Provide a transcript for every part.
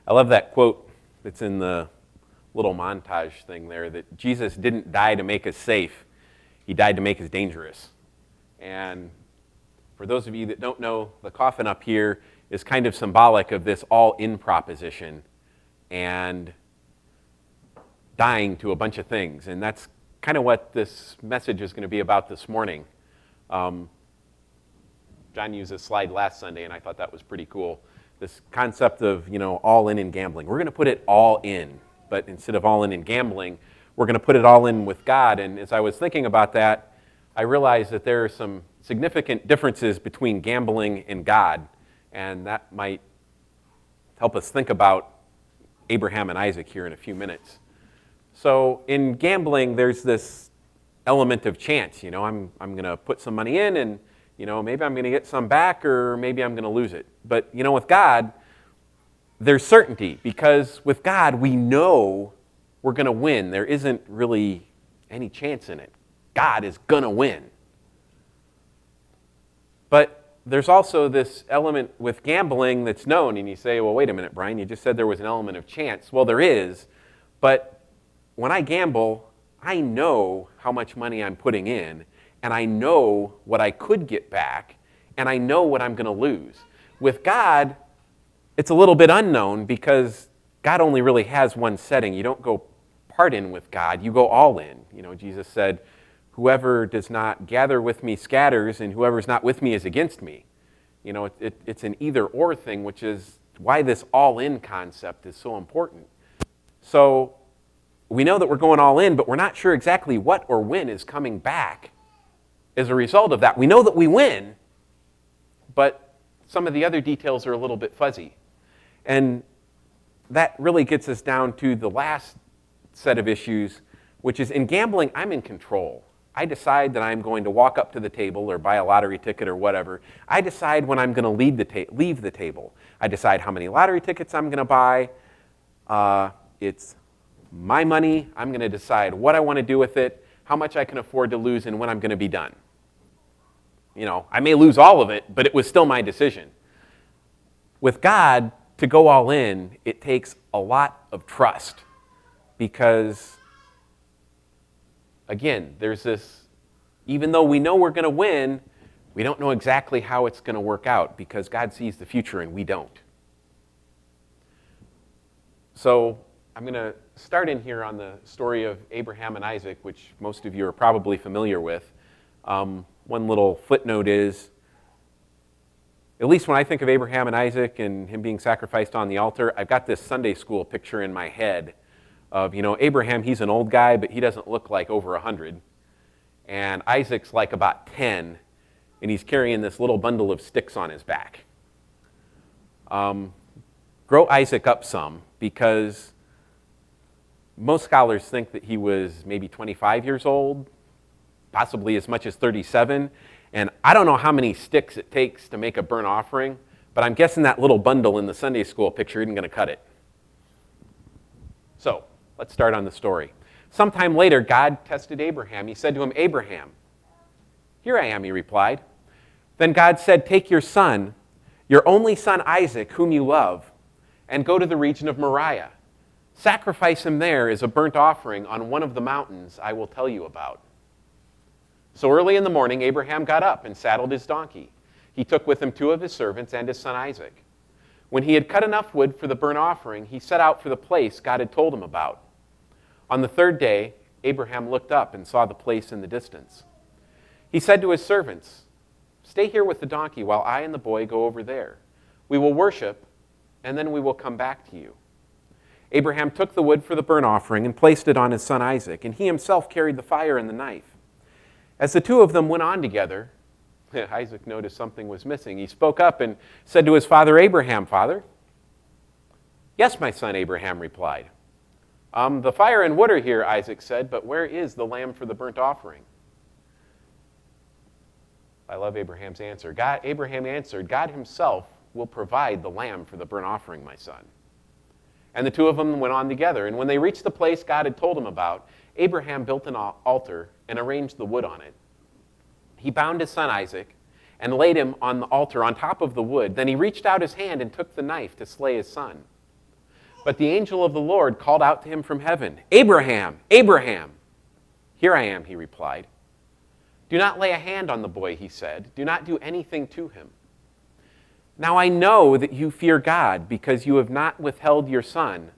I love that quote that's in the little montage thing there, that Jesus didn't die to make us safe. He died to make us dangerous. And for those of you that don't know, the coffin up here is kind of symbolic of this all-in proposition and dying to a bunch of things. And that's kind of what this message is going to be about this morning. John used this slide last Sunday, and I thought that was pretty cool. This concept of, all in gambling. We're going to put it all in, but instead of all in gambling, we're going to put it all in with God. And as I was thinking about that, I realized that there are some significant differences between gambling and God, and that might help us think about Abraham and Isaac here in a few minutes. So in gambling, there's this element of chance. I'm going to put some money in, and maybe I'm going to get some back, or maybe I'm going to lose it. But with God, there's certainty, because with God, we know we're going to win. There isn't really any chance in it. God is going to win. But there's also this element with gambling that's known, and you say, well, wait a minute, Brian, you just said there was an element of chance. Well, there is, but when I gamble, I know how much money I'm putting in, and I know what I could get back, and I know what I'm going to lose. With God, it's a little bit unknown, because God only really has one setting. You don't go part in with God, you go all in. Jesus said, whoever does not gather with me scatters, and whoever's not with me is against me. It's an either-or thing, which is why this all-in concept is so important. So we know that we're going all in, but we're not sure exactly what or when is coming back as a result of that. We know that we win, but some of the other details are a little bit fuzzy. And that really gets us down to the last set of issues, which is in gambling, I'm in control. I decide that I'm going to walk up to the table or buy a lottery ticket or whatever. I decide when I'm going to leave the table. I decide how many lottery tickets I'm going to buy. It's my money. I'm going to decide what I want to do with it, how much I can afford to lose, and when I'm going to be done. I may lose all of it, but it was still my decision. With God, to go all in, it takes a lot of trust, because again, there's this, even though we know we're going to win, we don't know exactly how it's going to work out, because God sees the future and we don't. So I'm going to start in here on the story of Abraham and Isaac, which most of you are probably familiar with. One little footnote is, at least when I think of Abraham and Isaac and him being sacrificed on the altar, I've got this Sunday school picture in my head of, Abraham, he's an old guy, but he doesn't look like over 100. And Isaac's like about 10, and he's carrying this little bundle of sticks on his back. Grow Isaac up some, because most scholars think that he was maybe 25 years old, possibly as much as 37. And I don't know how many sticks it takes to make a burnt offering, but I'm guessing that little bundle in the Sunday school picture isn't going to cut it. So let's start on the story. Sometime later, God tested Abraham. He said to him, Abraham. Here I am, he replied. Then God said, take your son, your only son Isaac, whom you love, and go to the region of Moriah. Sacrifice him there as a burnt offering on one of the mountains I will tell you about. So early in the morning, Abraham got up and saddled his donkey. He took with him 2 of his servants and his son Isaac. When he had cut enough wood for the burnt offering, he set out for the place God had told him about. On the 3rd day, Abraham looked up and saw the place in the distance. He said to his servants, stay here with the donkey while I and the boy go over there. We will worship, and then we will come back to you. Abraham took the wood for the burnt offering and placed it on his son Isaac, and he himself carried the fire and the knife. As the 2 of them went on together, Isaac noticed something was missing. He spoke up and said to his father Abraham, Father? Yes, my son, Abraham replied. The fire and wood are here, Isaac said, but where is the lamb for the burnt offering? I love Abraham's answer. Abraham answered, God himself will provide the lamb for the burnt offering, my son. And the 2 of them went on together. And when they reached the place God had told him about, Abraham built an altar and arranged the wood on it. He bound his son Isaac and laid him on the altar on top of the wood. Then he reached out his hand and took the knife to slay his son. But the angel of the Lord called out to him from heaven, "Abraham, Abraham!" "Here I am," he replied. "Do not lay a hand on the boy," he said. "Do not do anything to him. Now I know that you fear God because you have not withheld your son,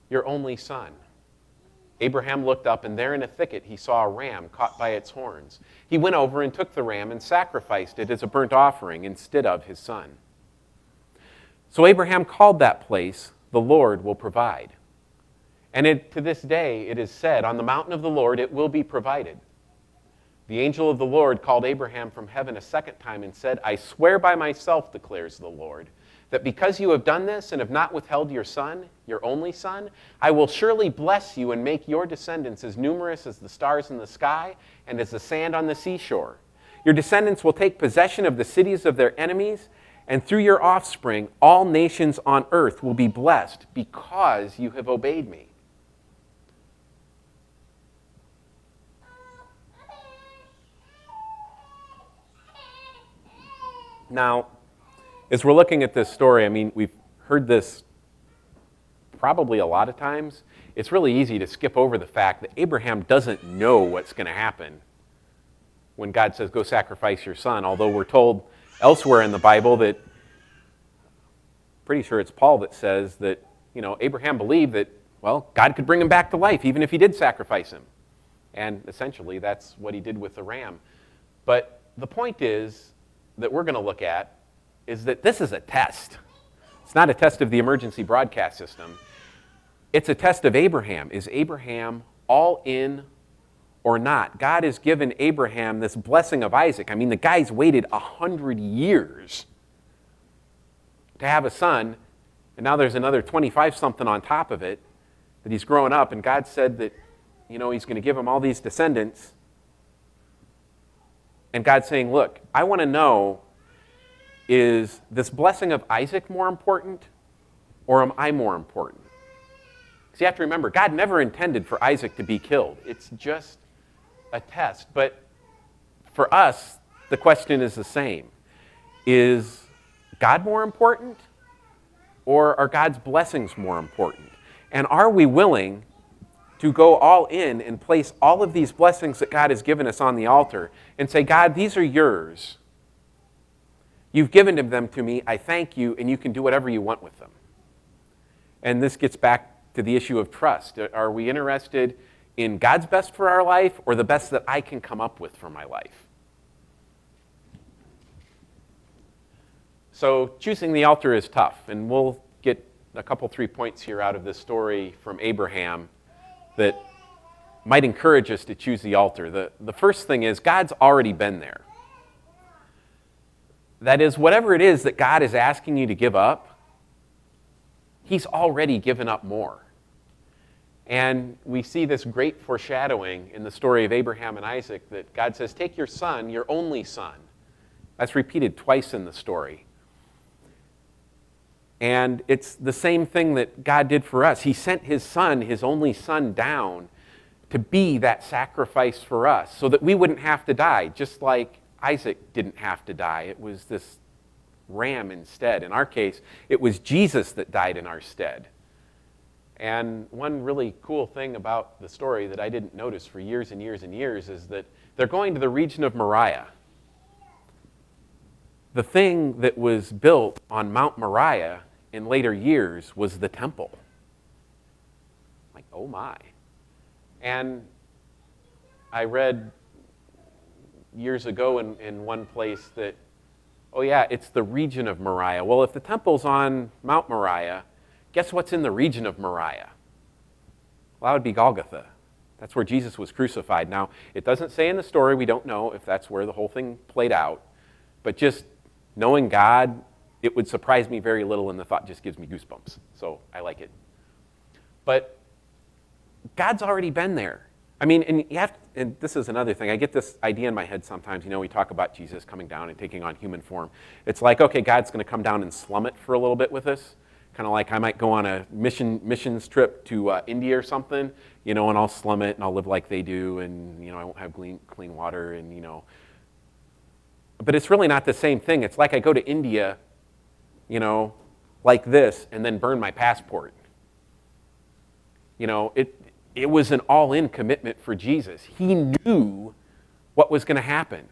your only son." Abraham looked up, and there in a thicket he saw a ram caught by its horns. He went over and took the ram and sacrificed it as a burnt offering instead of his son. So Abraham called that place, "The Lord will provide." And to this day it is said, "On the mountain of the Lord it will be provided." The angel of the Lord called Abraham from heaven a second time and said, "I swear by myself, declares the Lord, that because you have done this and have not withheld your son, your only son, I will surely bless you and make your descendants as numerous as the stars in the sky and as the sand on the seashore. Your descendants will take possession of the cities of their enemies, and through your offspring all nations on earth will be blessed because you have obeyed me." Now, as we're looking at this story, I mean, we've heard this probably a lot of times. It's really easy to skip over the fact that Abraham doesn't know what's going to happen when God says, "Go sacrifice your son," although we're told elsewhere in the Bible that, pretty sure it's Paul that says that, Abraham believed that, well, God could bring him back to life even if he did sacrifice him. And essentially that's what he did with the ram. But the point is that we're going to look at is that this is a test. It's not a test of the emergency broadcast system. It's a test of Abraham. Is Abraham all in or not? God has given Abraham this blessing of Isaac. I mean, the guy's waited 100 years to have a son, and now there's another 25-something on top of it that he's growing up, and God said that, he's going to give him all these descendants. And God's saying, look, I want to know, is this blessing of Isaac more important, or am I more important? Because you have to remember, God never intended for Isaac to be killed. It's just a test. But for us, the question is the same. Is God more important, or are God's blessings more important? And are we willing to go all in and place all of these blessings that God has given us on the altar and say, "God, these are yours. You've given them to me. I thank you, and you can do whatever you want with them." And this gets back to the issue of trust. Are we interested in God's best for our life or the best that I can come up with for my life? So choosing the altar is tough, and we'll get a couple, 3 points here out of this story from Abraham that might encourage us to choose the altar. The first thing is God's already been there. That is, whatever it is that God is asking you to give up, he's already given up more. And we see this great foreshadowing in the story of Abraham and Isaac that God says, "Take your son, your only son." That's repeated twice in the story. And it's the same thing that God did for us. He sent his son, his only son, down to be that sacrifice for us so that we wouldn't have to die, just like Isaac didn't have to die. It was this ram instead. In our case, it was Jesus that died in our stead. And one really cool thing about the story that I didn't notice for years and years and years is that they're going to the region of Moriah. The thing that was built on Mount Moriah in later years was the temple. Like, oh my. And I read years ago in one place that, oh yeah, it's the region of Moriah. Well, if the temple's on Mount Moriah, guess what's in the region of Moriah? Well, that would be Golgotha. That's where Jesus was crucified. Now, it doesn't say in the story, we don't know if that's where the whole thing played out, but just knowing God, it would surprise me very little, and the thought just gives me goosebumps. So I like it. But God's already been there. I mean, and you have to, and this is another thing. I get this idea in my head sometimes. We talk about Jesus coming down and taking on human form. It's like, okay, God's going to come down and slum it for a little bit with us. Kind of like I might go on a missions trip to India or something, and I'll slum it and I'll live like they do, and I won't have clean water, and But it's really not the same thing. It's like I go to India, like this, and then burn my passport. it was an all-in commitment for Jesus. He knew what was going to happen.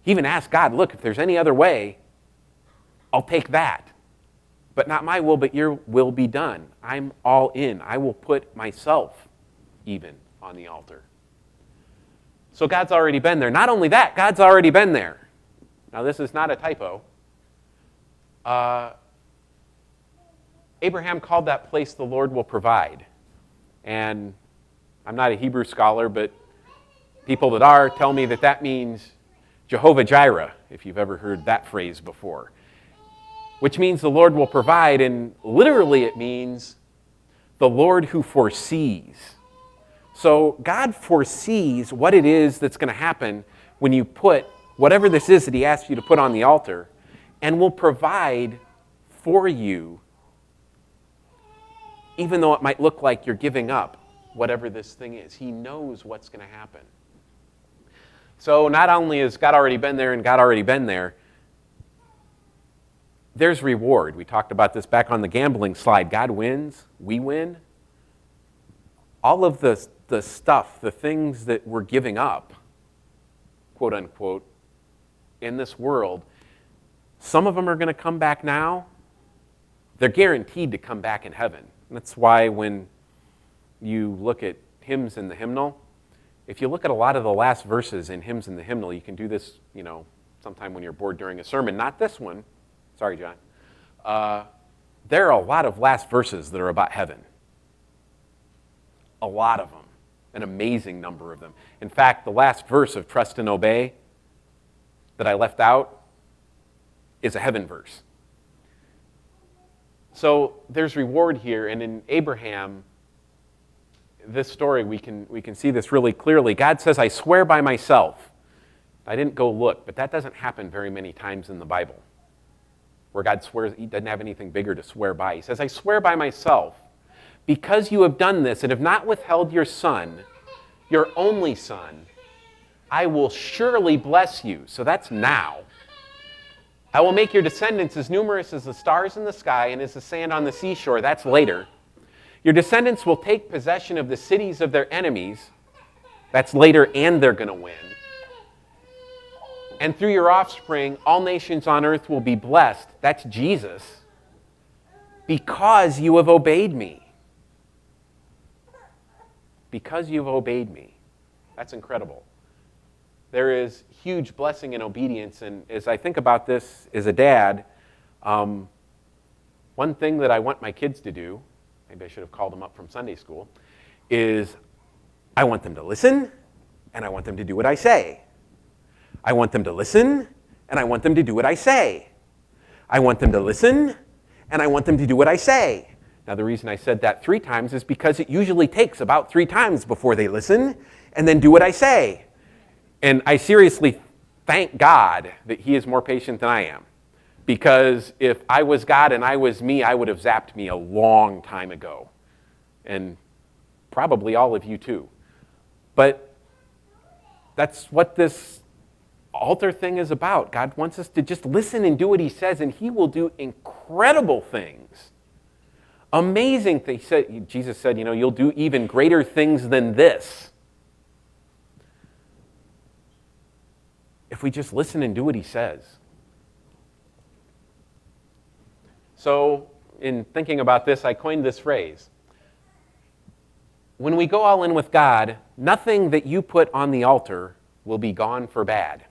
He even asked God, look, if there's any other way, I'll take that. But not my will, but your will be done. I'm all in. I will put myself even on the altar. So God's already been there. Not only that, God's already been there. Now, this is not a typo. Abraham called that place the Lord will provide. And I'm not a Hebrew scholar, but people that are tell me that that means Jehovah Jireh, if you've ever heard that phrase before, which means the Lord will provide, and literally it means the Lord who foresees. So God foresees what it is that's going to happen when you put whatever this is that he asks you to put on the altar, and will provide for you, even though it might look like you're giving up whatever this thing is. He knows what's going to happen. So not only has God already been there and God already been there, there's reward. We talked about this back on the gambling slide. God wins, we win. All of the stuff, the things that we're giving up, quote unquote, in this world, some of them are going to come back now. They're guaranteed to come back in heaven. That's why when you look at hymns in the hymnal, if you look at a lot of the last verses in hymns in the hymnal, you can do this, sometime when you're bored during a sermon. Not this one. Sorry, John. There are a lot of last verses that are about heaven. A lot of them. An amazing number of them. In fact, the last verse of Trust and Obey that I left out is a heaven verse. So there's reward here, and in Abraham, this story, we can see this really clearly. God says, I swear by myself. I didn't go look, but that doesn't happen very many times in the Bible, where God swears, he doesn't have anything bigger to swear by. He says, I swear by myself, because you have done this and have not withheld your son, your only son, I will surely bless you. So that's now. I will make your descendants as numerous as the stars in the sky and as the sand on the seashore. That's later. Your descendants will take possession of the cities of their enemies. That's later, and they're going to win. And through your offspring, all nations on earth will be blessed. That's Jesus. Because you have obeyed me. Because you've obeyed me. That's incredible. There is huge blessing in obedience. And as I think about this as a dad, one thing that I want my kids to do, maybe I should have called them up from Sunday school, is I want them to listen, and I want them to do what I say. I want them to listen, and I want them to do what I say. I want them to listen, and I want them to do what I say. Now, the reason I said that 3 times is because it usually takes about 3 times before they listen and then do what I say. And I seriously thank God that he is more patient than I am. Because if I was God and I was me, I would have zapped me a long time ago. And probably all of you too. But that's what this altar thing is about. God wants us to just listen and do what he says, and he will do incredible things. Amazing things. Jesus said, you'll do even greater things than this. If we just listen and do what he says. So, in thinking about this, I coined this phrase. When we go all in with God, nothing that you put on the altar will be gone for bad.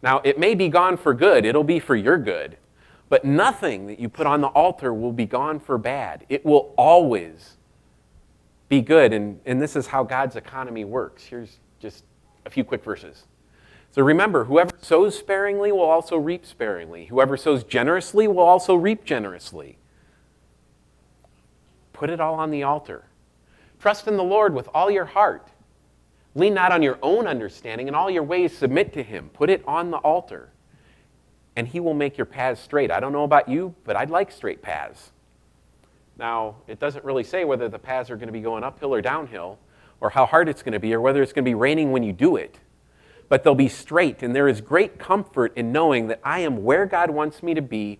Now, it may be gone for good. It'll be for your good. But nothing that you put on the altar will be gone for bad. It will always be good. And this is how God's economy works. Here's just a few quick verses. So remember, whoever sows sparingly will also reap sparingly. Whoever sows generously will also reap generously. Put it all on the altar. Trust in the Lord with all your heart. Lean not on your own understanding. In all your ways submit to him. Put it on the altar. And he will make your paths straight. I don't know about you, but I'd like straight paths. Now, it doesn't really say whether the paths are going to be going uphill or downhill, or how hard it's going to be, or whether it's going to be raining when you do it. But they'll be straight, and there is great comfort in knowing that I am where God wants me to be,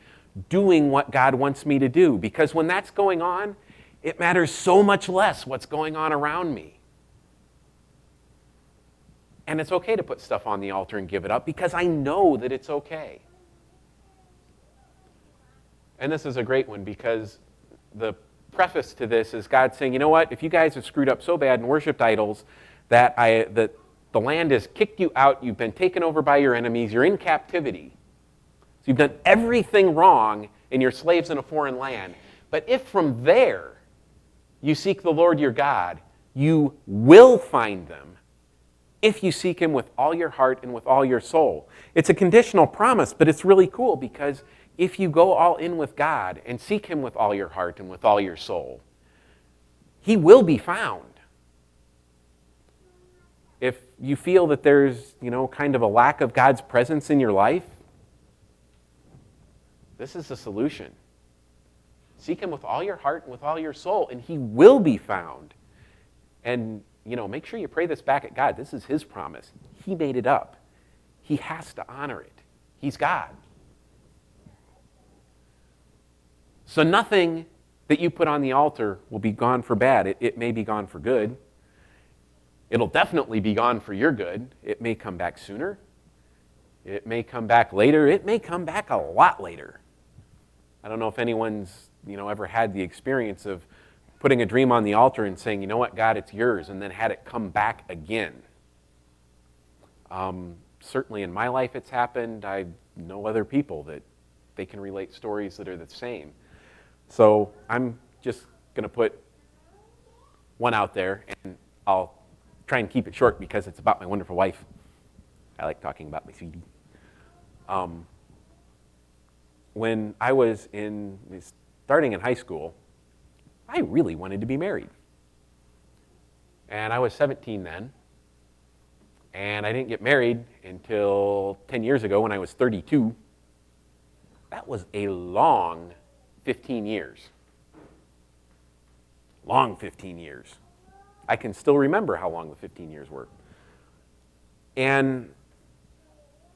doing what God wants me to do. Because when that's going on, It matters so much less what's going on around me. And it's okay to put stuff on the altar and give it up because I know that it's okay. And this is a great one because the preface to this is God saying, you know what, if you guys have screwed up so bad and worshipped idols that the land has kicked you out, you've been taken over by your enemies, you're in captivity. So you've done everything wrong and you're slaves in a foreign land. But if from there you seek the Lord your God, you will find them if you seek him with all your heart and with all your soul. It's a conditional promise, but it's really cool because if you go all in with God and seek him with all your heart and with all your soul, he will be found. If you feel that there's, kind of a lack of God's presence in your life, this is the solution. Seek him with all your heart and with all your soul, and he will be found. And, make sure you pray this back at God. This is his promise. He made it up. He has to honor it. He's God. So nothing that you put on the altar will be gone for bad. It may be gone for good. It'll definitely be gone for your good. It may come back sooner. It may come back later. It may come back a lot later. I don't know if anyone's, ever had the experience of putting a dream on the altar and saying, you know what, God, it's yours, and then had it come back again. Certainly in my life it's happened. I know other people that they can relate stories that are the same. So I'm just going to put one out there, and I'll try and keep it short because it's about my wonderful wife. I like talking about my sweetie. When I was starting in high school, I really wanted to be married. And I was 17 then. And I didn't get married until 10 years ago when I was 32. That was a long 15 years. Long 15 years. I can still remember how long the 15 years were. And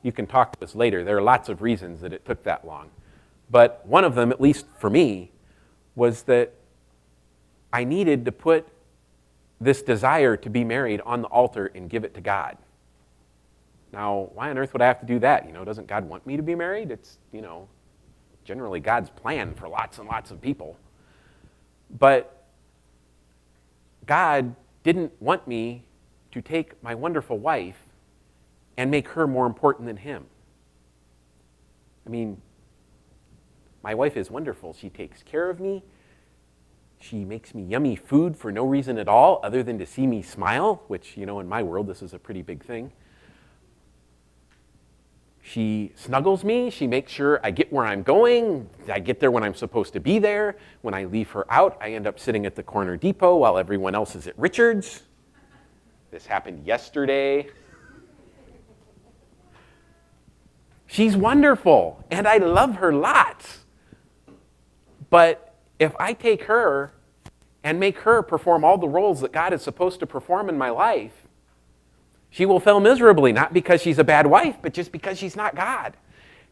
you can talk to us later. There are lots of reasons that it took that long. But one of them, at least for me, was that I needed to put this desire to be married on the altar and give it to God. Now, why on earth would I have to do that? Doesn't God want me to be married? It's, generally God's plan for lots and lots of people. But God didn't want me to take my wonderful wife and make her more important than him. I mean, my wife is wonderful. She takes care of me. She makes me yummy food for no reason at all other than to see me smile, which, in my world, this is a pretty big thing. She snuggles me. She makes sure I get where I'm going. I get there when I'm supposed to be there. When I leave her out, I end up sitting at the corner depot while everyone else is at Richard's. This happened yesterday. She's wonderful, and I love her lots. But if I take her and make her perform all the roles that God is supposed to perform in my life, she will fail miserably, not because she's a bad wife, but just because she's not God.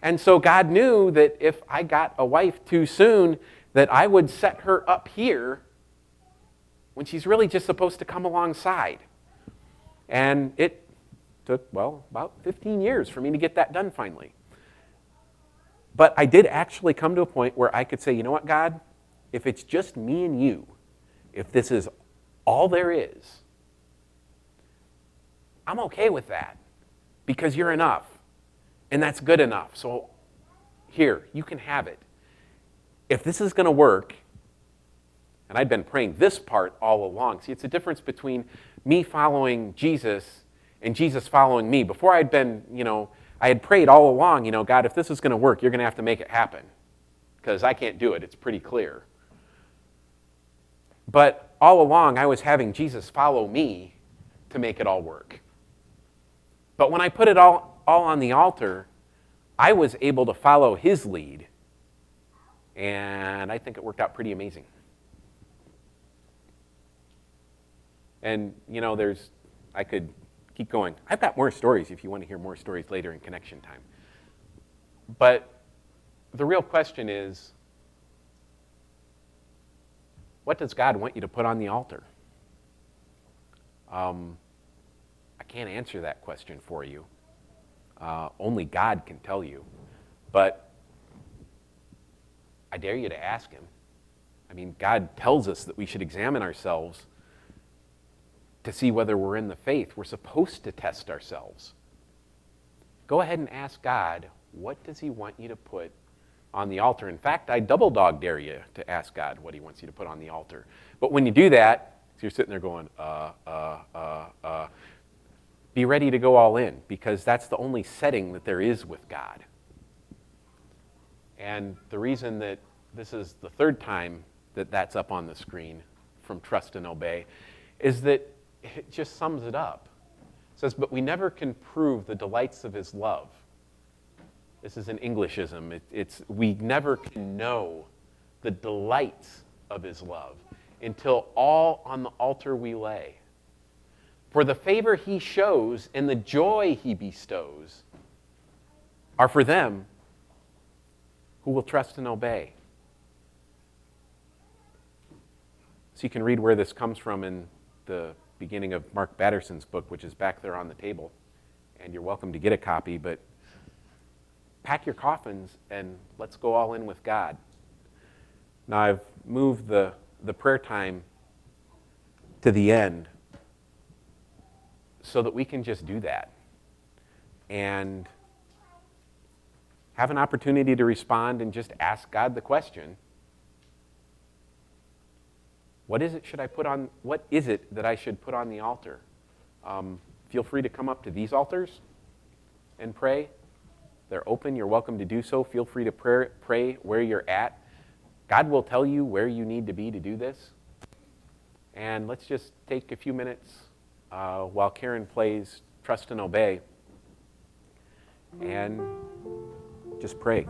And so God knew that if I got a wife too soon, that I would set her up here when she's really just supposed to come alongside. And it took, about 15 years for me to get that done finally. But I did actually come to a point where I could say, you know what, God? If it's just me and you, if this is all there is, I'm okay with that because you're enough. And that's good enough. So here, you can have it. If this is going to work, and I'd been praying this part all along. See, it's a difference between me following Jesus and Jesus following me. Before I'd been, I had prayed all along, God, if this is going to work, you're going to have to make it happen because I can't do it. It's pretty clear. But all along, I was having Jesus follow me to make it all work. But when I put it all on the altar, I was able to follow his lead. And I think it worked out pretty amazing. And, I could keep going. I've got more stories if you want to hear more stories later in connection time. But the real question is, what does God want you to put on the altar? I can't answer that question for you. Only God can tell you. But I dare you to ask him. I mean, God tells us that we should examine ourselves to see whether we're in the faith. We're supposed to test ourselves. Go ahead and ask God, what does he want you to put on the altar? In fact, I double dog dare you to ask God what he wants you to put on the altar. But when you do that, so you're sitting there going, be ready to go all in, because that's the only setting that there is with God. And the reason that this is the third time that that's up on the screen from Trust and Obey is that it just sums it up. It says, but we never can prove the delights of his love. This is an Englishism. We never can know the delights of his love until all on the altar we lay. For the favor he shows and the joy he bestows are for them who will trust and obey. So you can read where this comes from in the beginning of Mark Batterson's book, which is back there on the table. And you're welcome to get a copy, but pack your coffins and let's go all in with God. Now I've moved the prayer time to the end so that we can just do that and have an opportunity to respond and just ask God the question, what is it that I should put on the altar? Feel free to come up to these altars and pray. They're open. You're welcome to do so. Feel free to pray where you're at. God will tell you where you need to be to do this. And let's just take a few minutes while Karen plays Trust and Obey and just pray.